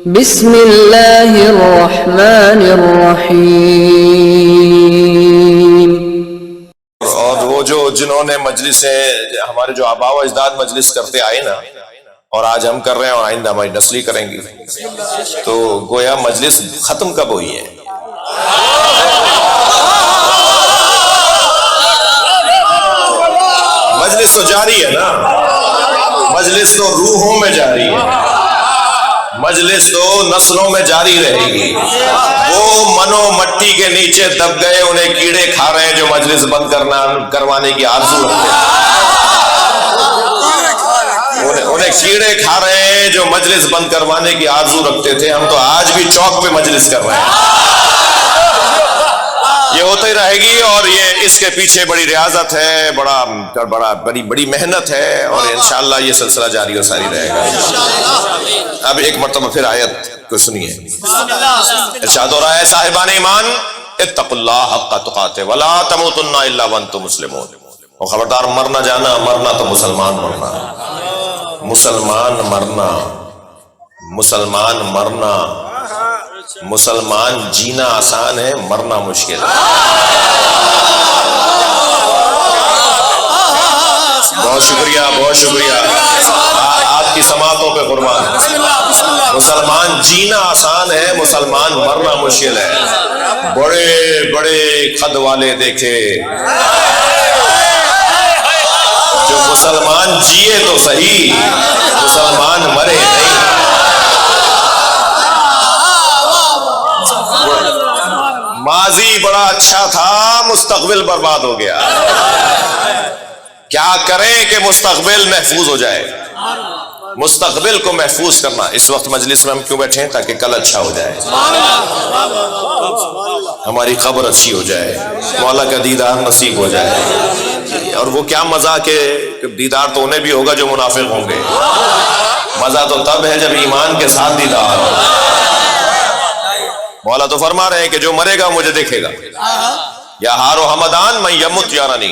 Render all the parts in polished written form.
بسم اللہ الرحمن الرحیم۔ اور وہ جنہوں نے مجلسیں ہمارے جو آباء و اجداد مجلس کرتے آئے نا، اور آج ہم کر رہے ہیں اور آئندہ ہماری نسلی کریں گی، تو گویا مجلس ختم کب ہوئی ہے؟ مجلس تو جاری ہے نا، مجلس تو روحوں میں جاری ہے، مجلس تو نسلوں میں جاری رہے گی۔ وہ منو مٹی کے نیچے دب گئے، انہیں کیڑے کھا رہے ہیں جو مجلس بند کروانے کی آرزو رکھتے ہیں، انہیں کیڑے کھا رہے ہیں جو مجلس بند کروانے کی آرزو رکھتے تھے۔ ہم تو آج بھی چوک پہ مجلس کر رہے ہیں، یہ ہوتی رہے گی، اور یہ اس کے پیچھے بڑی ریاضت ہے، بڑی محنت ہے، اور انشاءاللہ یہ سلسلہ جاری و ساری رہے گا۔ اب ایک مرتبہ پھر آیت کو سنیے، ارشاد ہو رہا ہے صاحبان ایمان اتقوا اللہ حق تقاتہ ولا تموتن الا وانتم مسلمون، اور خبردار مرنا جانا، مرنا تو مسلمان مرنا، مسلمان مرنا، مسلمان مرنا، مسلمان جینا آسان ہے، مرنا مشکل ہے۔ بہت شکریہ، بہت شکریہ، آپ کی سماعتوں پہ قربان۔ مسلمان جینا آسان ہے، مسلمان مرنا مشکل ہے۔ بڑے بڑے قد والے دیکھے جو مسلمان جیے تو صحیح، مسلمان مرے نہیں۔ ماضی بڑا اچھا تھا، مستقبل برباد ہو گیا۔ کیا کریں کہ مستقبل محفوظ ہو جائے؟ مستقبل کو محفوظ کرنا، اس وقت مجلس میں ہم کیوں بیٹھے ہیں؟ تاکہ کل اچھا ہو جائے، ہماری قبر اچھی ہو جائے، مولا کا دیدار نصیب ہو جائے۔ اور وہ کیا مزہ کہ دیدار تو انہیں بھی ہوگا جو منافق ہوں گے، مزہ تو تب ہے جب ایمان کے ساتھ دیدار ہو۔ مولا تو فرما رہے ہیں کہ جو مرے گا مجھے دیکھے گا۔ یا ہارو حمدان من یمت یارانی،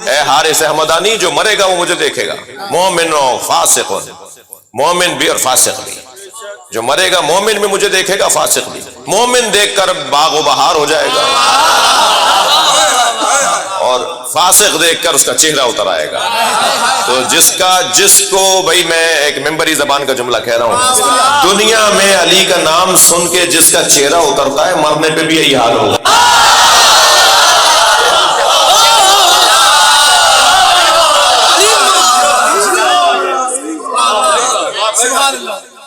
اے حارث حمدانی جو مرے گا وہ مجھے دیکھے گا۔ مومن و فاسق، مومن بھی اور فاسق بھی، جو مرے گا مومن بھی مجھے دیکھے گا، فاسق بھی۔ مومن دیکھ کر باغ و بہار ہو جائے گا، اور فاسق دیکھ کر اس کا چہرہ اتر آئے گا۔ تو جس کو بھائی میں ایک ممبری زبان کا جملہ کہہ رہا ہوں، دنیا میں علی کا نام سن کے جس کا چہرہ اترتا ہے، مرنے پہ بھی یہی حال ہوگا۔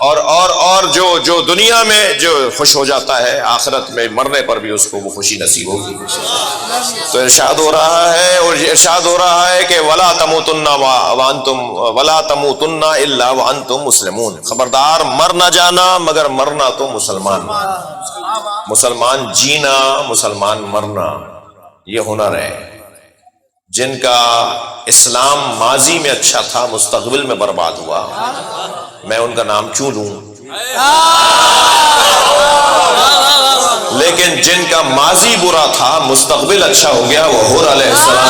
اور جو دنیا میں جو خوش ہو جاتا ہے، آخرت میں مرنے پر بھی اس کو وہ خوشی نصیب ہوگی۔ تو ارشاد ہو رہا ہے، اور ارشاد ہو رہا ہے کہ ولا تموتن الا وانتم مسلمون، خبردار مر نہ جانا مگر مرنا تو مسلمان، مسلمان جینا، مسلمان مرنا، یہ ہنر ہے۔ جن کا اسلام ماضی میں اچھا تھا، مستقبل میں برباد ہوا، میں ان کا نام کیوں لوں؟ لیکن جن کا ماضی برا تھا، مستقبل اچھا ہو گیا، وہ حور علیہ السلام۔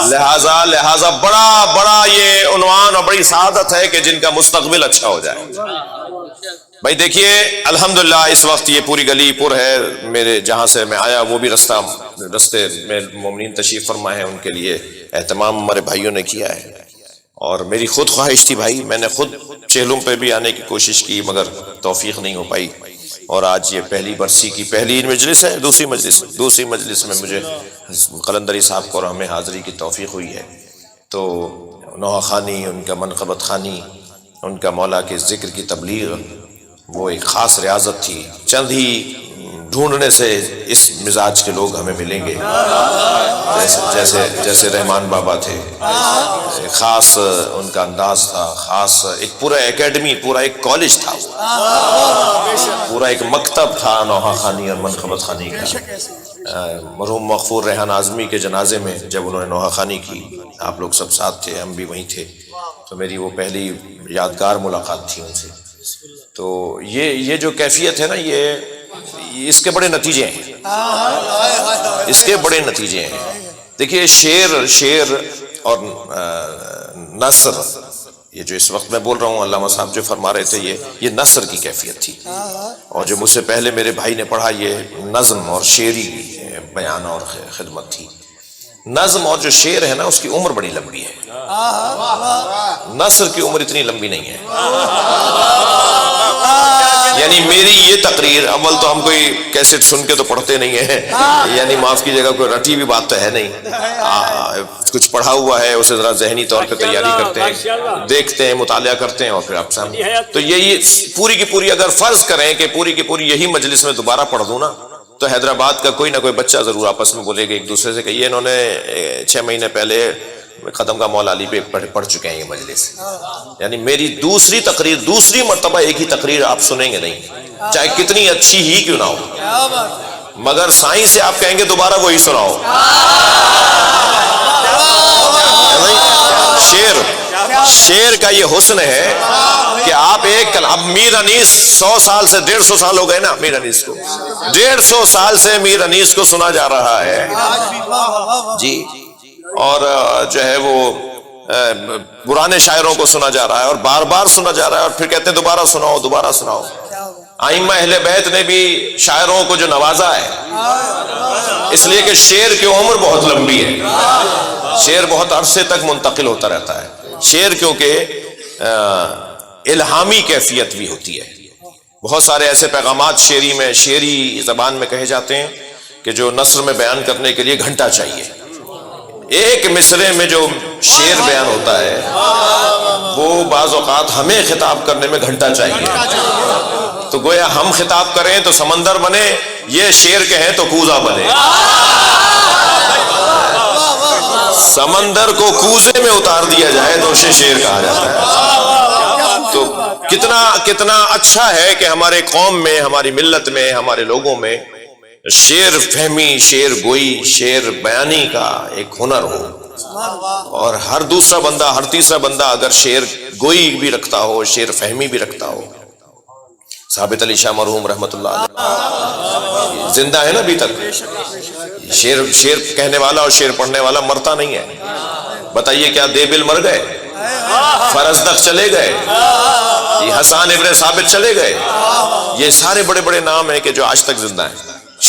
لہذا بڑا یہ عنوان اور بڑی سعادت ہے کہ جن کا مستقبل اچھا ہو جائے۔ بھائی دیکھیے الحمدللہ اس وقت یہ پوری گلی پر ہے، میرے جہاں سے میں آیا وہ بھی رستے میں مومنین تشریف فرما ہے، ان کے لیے اہتمام ہمارے بھائیوں نے کیا ہے، اور میری خود خواہش تھی بھائی، میں نے خود چہلم پہ بھی آنے کی کوشش کی مگر توفیق نہیں ہو پائی، اور آج یہ پہلی برسی کی پہلی مجلس ہے، دوسری مجلس میں مجھے قلندری صاحب کو اور ہمیں حاضری کی توفیق ہوئی ہے۔ تو نوحہ خوانی، ان کا منقبت خوانی، ان کا مولا کے ذکر کی تبلیغ، وہ ایک خاص ریاضت تھی۔ چند ہی ڈھونڈنے سے اس مزاج کے لوگ ہمیں ملیں گے، جیسے رحمان بابا تھے، خاص ان کا انداز تھا، خاص ایک پورا اکیڈمی، پورا ایک کالج تھا، پورا ایک مکتب تھا نوحہ خوانی اور منقبت خوانی کا۔ مرحوم مغفور ریحان اعظمی کے جنازے میں جب انہوں نے نوحہ خوانی کی، آپ لوگ سب ساتھ تھے، ہم بھی وہیں تھے، تو میری وہ پہلی یادگار ملاقات تھی ان سے۔ تو یہ جو کیفیت ہے نا، یہ اس کے بڑے نتیجے ہیں، اس کے بڑے نتیجے ہیں۔ دیکھیے شعر اور نثر، یہ جو اس وقت میں بول رہا ہوں علامہ صاحب جو فرما رہے تھے یہ نثر کی کیفیت تھی، اور جو مجھ سے پہلے میرے بھائی نے پڑھا یہ نظم اور شعری بیان اور خدمت تھی۔ نظم اور جو شعر ہے نا اس کی عمر بڑی لمبی ہے، نثر کی عمر اتنی لمبی نہیں ہے۔ یعنی میری یہ تقریر، اول تو ہم کوئی کیسٹ سن کے تو پڑھتے نہیں ہیں، یعنی معاف کیجیے گا کوئی رٹی بھی بات تو ہے نہیں، کچھ پڑھا ہوا ہے اسے ذرا ذہنی طور پہ تیاری کرتے ہیں، دیکھتے ہیں، مطالعہ کرتے ہیں، اور پھر آپ سامنے تو یہی پوری کی پوری اگر فرض کریں کہ پوری کی پوری یہی مجلس میں دوبارہ پڑھ دوں نا تو حیدرآباد کا کوئی نہ کوئی بچہ ضرور آپس میں بولے گا ایک دوسرے سے کہ یہ انہوں نے 6 مہینے پہلے ختم کا مولا علی پہ پڑھ چکے ہیں یہ مجلس۔ یعنی میری دوسری تقریر، دوسری مرتبہ ایک ہی تقریر آپ سنیں گے نہیں، چاہے کتنی اچھی ہی کیوں نہ ہو، مگر سائیں سے آپ کہیں گے دوبارہ وہی سناؤ۔ شعر کا یہ حسن ہے کہ آپ ایک اب میر انیس 100 سال سے 150 سال ہو گئے نا میر انیس کو، 150 سال سے میر انیس کو سنا جا رہا ہے جی، اور جو ہے وہ پرانے شاعروں کو سنا جا رہا ہے اور بار بار سنا جا رہا ہے، اور پھر کہتے ہیں دوبارہ سناؤ دوبارہ سناؤ۔ ائمہ اہل بیت نے بھی شاعروں کو جو نوازا ہے، اس لیے کہ شعر کی عمر بہت لمبی ہے، شعر بہت عرصے تک منتقل ہوتا رہتا ہے، شعر کیونکہ الہامی کیفیت بھی ہوتی ہے، بہت سارے ایسے پیغامات شعری میں، شعری زبان میں کہے جاتے ہیں کہ جو نثر میں بیان کرنے کے لیے گھنٹہ چاہیے۔ ایک مصرے میں جو شعر بیان ہوتا ہے وہ بعض اوقات ہمیں خطاب کرنے میں گھنٹہ چاہیے، تو گویا ہم خطاب کریں تو سمندر بنے، یہ شعر کہیں تو کوزہ بنے، سمندر کو کوزے میں اتار دیا جائے تو اسے شعر کہا جاتا ہے۔ تو کتنا اچھا ہے کہ ہمارے قوم میں، ہماری ملت میں، ہمارے لوگوں میں شعر فہمی، شعر گوئی، شعر بیانی کا ایک ہنر ہو، اور ہر دوسرا بندہ، ہر تیسرا بندہ اگر شعر گوئی بھی رکھتا ہو، شعر فہمی بھی رکھتا ہو۔ ثابت علی شاہ مرحوم رحمۃ اللہ علیہ زندہ ہے نا ابھی تک، شعر کہنے والا اور شعر پڑھنے والا مرتا نہیں ہے۔ بتائیے کیا دیبل مر گئے، فرزدق چلے گئے، حسان ابن ثابت چلے گئے، یہ سارے بڑے بڑے نام ہیں کہ جو آج تک زندہ ہیں،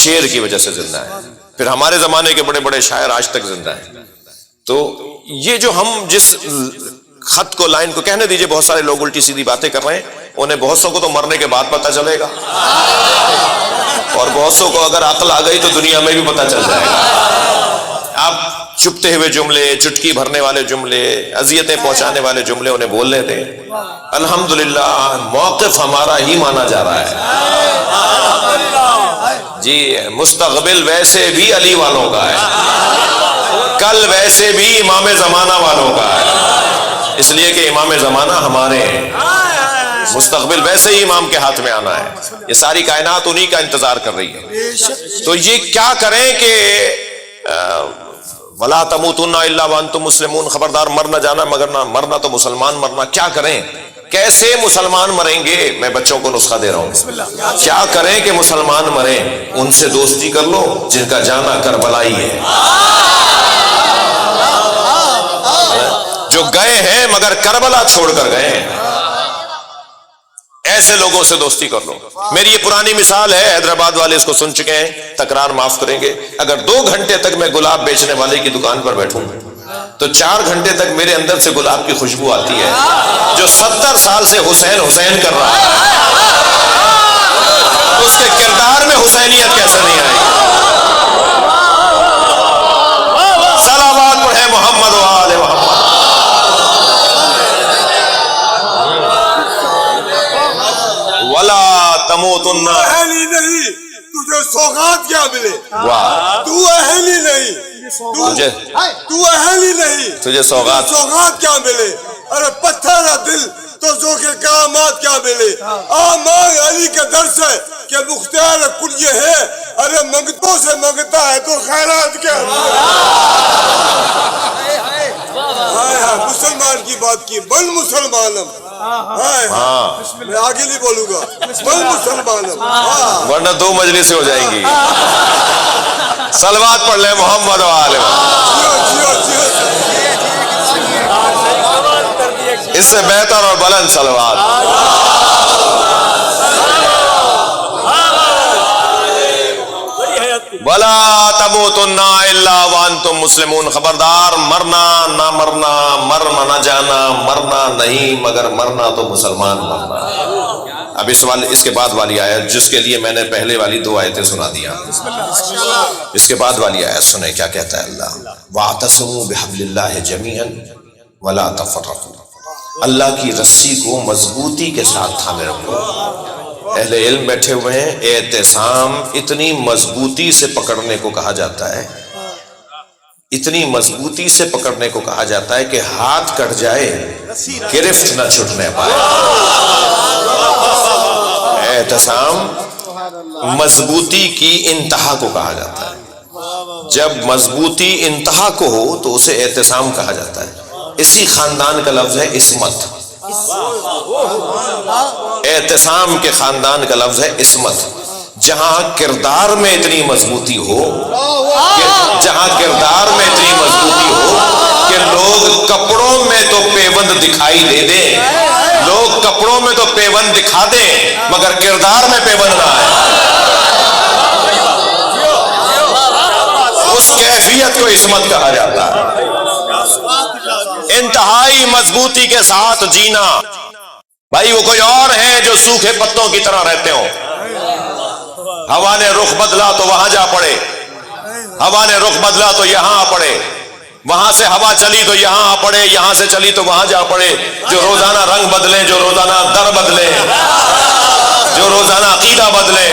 شعر کی وجہ سے زندہ ہیں۔ پھر ہمارے زمانے کے بڑے بڑے شاعر آج تک زندہ ہیں۔ تو یہ جو ہم جس خط کو، لائن کو، کہنے دیجئے بہت سارے لوگ الٹی سیدھی باتیں کر رہے ہیں، انہیں بہت سو کو تو مرنے کے بعد پتہ چلے گا، اور بہت سو کو اگر عقل آ گئی تو دنیا میں بھی پتہ چل جائے گا۔ آپ چھپتے ہوئے جملے، چٹکی بھرنے والے جملے، اذیتیں پہنچانے والے جملے انہیں بولنے دیں۔ الحمدللہ موقف ہمارا ہی مانا جا رہا ہے جی، مستقبل ویسے بھی علی والوں کا ہے، کل ویسے بھی امام زمانہ والوں کا ہے، اس لیے کہ امام زمانہ ہمارے ہیں، مستقبل ویسے ہی امام کے ہاتھ میں آنا ہے، یہ ساری کائنات انہی کا انتظار کر رہی ہے۔ تو یہ کیا کریں کہ وَلَا تَمُوتُنَّ إِلَّا وَأَنْتُمْ مُسْلِمُونَ، خبردار مر نہ جانا مگر نہ مرنا تو مسلمان مرنا۔ کیا کریں، کیسے مسلمان مریں گے؟ میں بچوں کو نسخہ دے رہا ہوں، کیا کریں کہ مسلمان مریں؟ ان سے دوستی کر لو جن کا جانا کربلائی ہے، جو گئے ہیں مگر کربلا چھوڑ کر گئے ہیں، ایسے لوگوں سے دوستی کر لو۔ میری یہ پرانی مثال ہے، حیدرآباد والے اس کو سن چکے ہیں، تکرار معاف کریں گے۔ اگر 2 گھنٹے تک میں گلاب بیچنے والے کی دکان پر بیٹھوں تو 4 گھنٹے تک میرے اندر سے گلاب کی خوشبو آتی ہے۔ جو 70 سال سے حسین حسین کر رہا ہے، اس کے کردار میں حسینیت کیسے نہیں آئی؟ صلوات پڑھیں محمد و آل محمد۔ وَلَا تَمُوتُنَّ، اہلی نہیں، تجھے سوغات کیا ملے؟ واہ، تو اہلی نہیں، تو اہلی نہیں، تجھے سوغات کیا ملے؟ ارے پتھر ہے دل تو ذوق کرامات کیا ملے؟ مانگ علی کا درس ہے کہ مختار کل یہ ہے، ارے منگتوں سے منگتا ہے تو خیرات کیا ملے؟ مسلمان کی بات کی، بن مسلمانم، میں آگے نہیں بولوں گا، بن مسلمانم، ورنہ 2 مجلسیں ہو جائیں گی۔ صلوات پڑھ لیں محمد و آل محمد۔ اس سے بہتر اور بلند صلوات. وَلَا تَمُوتُنَّ إِلَّا وَأَنْتُمْ مُسْلِمُونَ. خبردار، مرنا نہ مرنا، مرنا نہ جانا، مرنا نہیں مگر مرنا تو مسلمان مرنا. اب اس کے بعد والی آیت جس کے لیے میں نے پہلے والی 2 آیتیں سنا دیا، اس کے بعد والی آیت سنیں کیا کہتا ہے اللہ. وَاعْتَصِمُوا بِحَبْلِ اللَّهِ جَمِيعًا وَلَا تَفَرَّقُوا. اللہ کی رسی کو مضبوطی کے ساتھ تھامے رکھو. اہل علم بیٹھے ہوئے ہیں. اعتصام اتنی مضبوطی سے پکڑنے کو کہا جاتا ہے، اتنی مضبوطی سے پکڑنے کو کہا جاتا ہے کہ ہاتھ کٹ جائے گرفت نہ چھٹنے پائے. اعتصام مضبوطی کی انتہا کو کہا جاتا ہے. جب مضبوطی انتہا کو ہو تو اسے اعتصام کہا جاتا ہے. اسی خاندان کا لفظ ہے عصمت. اعتصام کے خاندان کا لفظ ہے عصمت. جہاں کردار میں اتنی مضبوطی ہو، جہاں کردار میں اتنی مضبوطی ہو کہ لوگ کپڑوں میں تو پیوند دکھائی دے دیں، لوگ کپڑوں میں تو پیوند دکھا دیں مگر کردار میں پیوند نہ آئے، اس کیفیت کو عصمت کہا جاتا ہے. انتہائی مضبوطی کے ساتھ جینا. بھائی وہ کوئی اور ہیں جو سوکھے پتوں کی طرح رہتے ہوں. ہوا نے رخ بدلا تو وہاں جا پڑے، ہوا نے رخ بدلا تو یہاں آ پڑے، وہاں سے ہوا چلی تو یہاں آ پڑے، یہاں سے چلی تو وہاں جا پڑے. جو روزانہ رنگ بدلے، جو روزانہ در بدلے، جو روزانہ عقیدہ بدلے،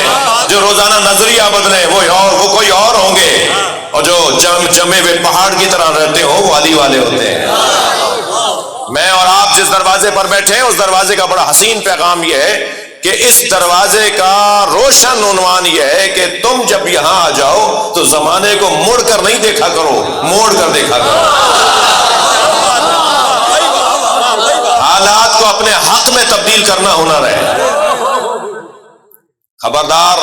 جو روزانہ نظریہ بدلے، وہ کوئی اور ہوں گے. اور جو جمے ہوئے پہاڑ کی طرح رہتے ہو وہ علی والے ہوتے ہیں. میں اور آپ جس دروازے پر بیٹھے ہیں اس دروازے کا بڑا حسین پیغام یہ ہے کہ اس دروازے کا روشن عنوان یہ ہے کہ تم جب یہاں آ جاؤ تو زمانے کو مڑ کر نہیں دیکھا کرو، موڑ کر دیکھا کرو. حالات کو اپنے حق میں تبدیل کرنا ہنر ہے. خبردار،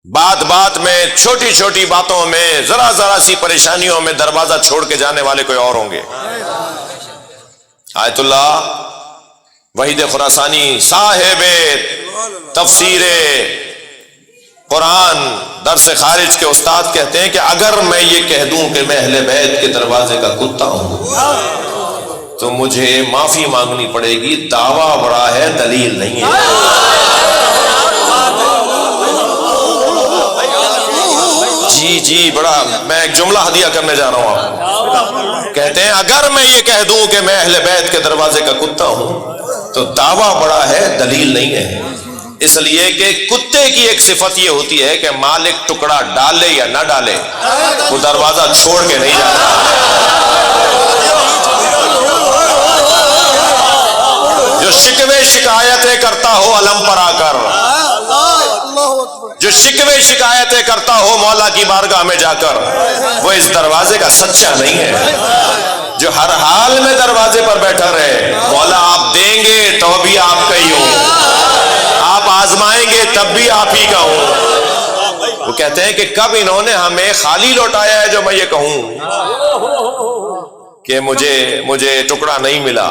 بات بات میں، چھوٹی چھوٹی باتوں میں، ذرا ذرا سی پریشانیوں میں دروازہ چھوڑ کے جانے والے کوئی اور ہوں گے. آیت اللہ وحید خراسانی صاحب تفسیر قرآن درس خارج کے استاد کہتے ہیں کہ اگر میں یہ کہہ دوں کہ میں اہل بیت کے دروازے کا کتا ہوں تو مجھے معافی مانگنی پڑے گی. دعویٰ بڑا ہے، دلیل نہیں ہے. جی بڑا، میں ایک جملہ ہدیہ کرنے جا رہا ہوں آپ کو. کہتے ہیں اگر میں یہ کہہ دوں کہ میں اہل بیت کے دروازے کا کتا ہوں تو دعویٰ بڑا ہے، دلیل نہیں ہے. اس لیے کہ کتے کی ایک صفت یہ ہوتی ہے کہ مالک ٹکڑا ڈالے یا نہ ڈالے وہ دروازہ چھوڑ کے نہیں جاتا. جو شکوے شکایتیں کرتا ہو علم پر آ کر، جو شکوے شکایتیں کرتا ہو مولا کی بارگاہ میں جا کر، وہ اس دروازے کا سچا نہیں ہے. جو ہر حال میں دروازے پر بیٹھا رہے، مولا آپ دیں گے تو بھی آپ کا ہی ہوں، آپ آزمائیں گے تب بھی آپ ہی کا ہوں. وہ کہتے ہیں کہ کب انہوں نے ہمیں خالی لوٹایا ہے جو میں یہ کہوں کہ مجھے ٹکڑا نہیں ملا.